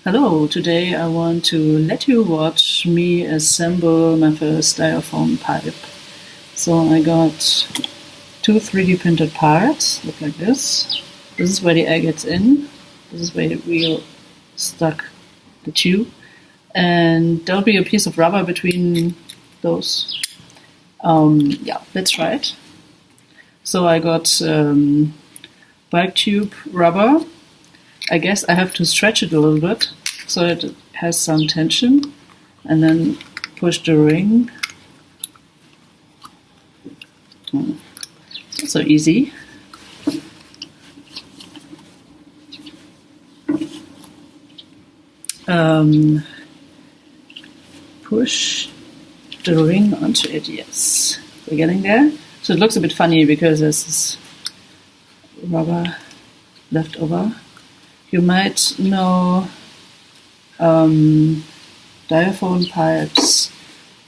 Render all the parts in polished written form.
Hello, today I want to let you watch me assemble my first diaphone pipe. So I got two 3D printed parts, look like this. This is where the air gets in. This is where we stuck the tube. And there'll be a piece of rubber between those. Yeah, let's try it. So I got bike tube rubber. I guess I have to stretch it a little bit so that it has some tension, and then push the ring. It's not so easy. Push the ring onto it, yes. We're getting there. So it looks a bit funny because there's this rubber left over. You might know diaphone pipes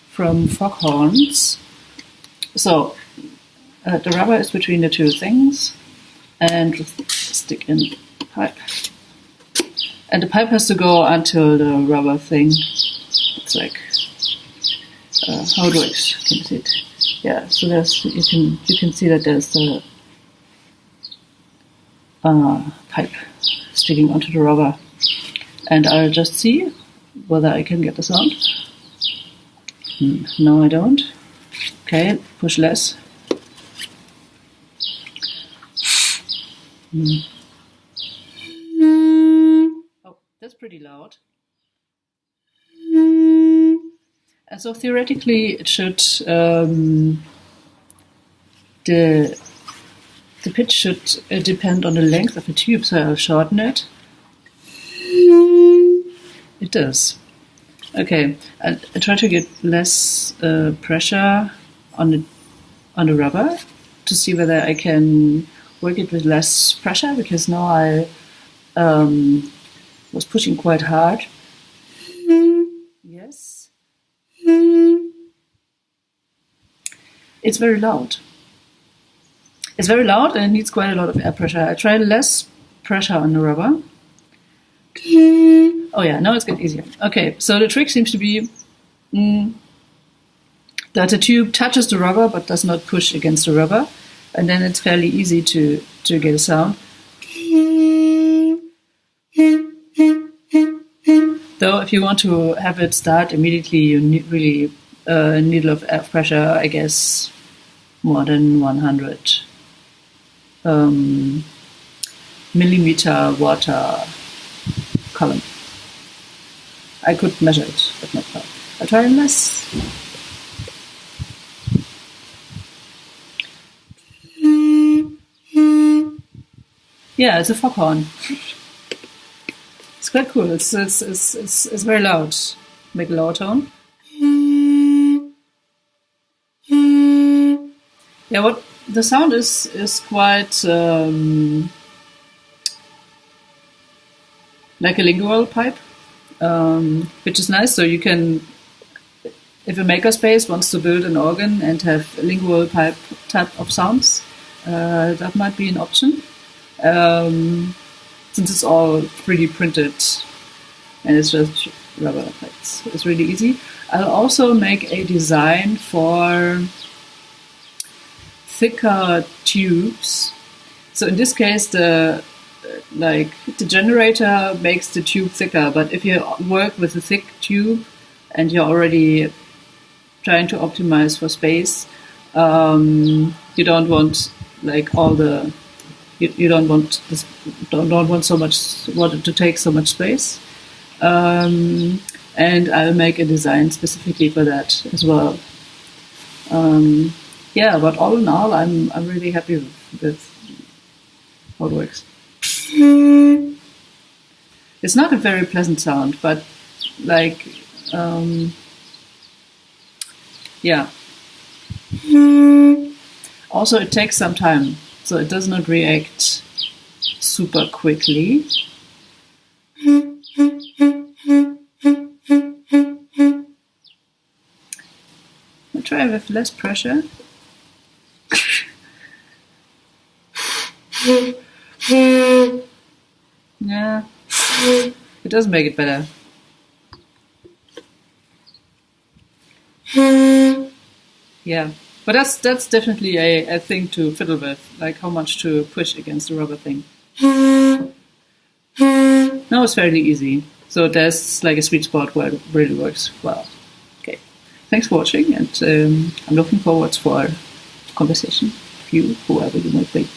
from foghorns. So the rubber is between the two things and stick in the pipe. And the pipe has to go until the rubber thing. It's like how it works. Can you see it? Yeah. So there's you can see that there's the pipe sticking onto the rubber, and I'll just see whether I can get the sound. No, I don't. Okay, push less. Oh, that's pretty loud. And so theoretically, it should the pitch should depend on the length of the tube, so I'll shorten it. It does. Okay, I try to get less pressure on the rubber to see whether I can work it with less pressure, because now I was pushing quite hard. Yes. It's very loud. It's very loud and it needs quite a lot of air pressure. I try less pressure on the rubber. Oh yeah, now it's getting easier. Okay, so the trick seems to be that the tube touches the rubber but does not push against the rubber, and then it's fairly easy to get a sound. Though if you want to have it start immediately, you need really a needle of air pressure, I guess more than 100 millimeter water column. I could measure it, but not now. I'll try less. Yeah, it's a foghorn. It's quite cool. It's very loud. Make a lower tone. Yeah, what the sound is quite like a lingual pipe, which is nice. So you can, if a makerspace wants to build an organ and have a lingual pipe type of sounds, that might be an option. Since it's all 3D printed and it's just rubber pipes, it's really easy. I'll also make a design for thicker tubes. So in this case, the generator makes the tube thicker, but if you work with a thick tube and you're already trying to optimize for space, you don't want like all the you don't want this, don't want so much water to take so much space, and I'll make a design specifically for that as well. Yeah, but all in all, I'm really happy with how it works. It's not a very pleasant sound, but like, yeah. Also, it takes some time, so it does not react super quickly. I'll try with less pressure. Yeah, It doesn't make it better. Yeah, but that's definitely a thing to fiddle with, like how much to push against the rubber thing. Now it's fairly easy. So there's like a sweet spot where it really works well. Okay, thanks for watching, and I'm looking forward for conversation with you, whoever you might be.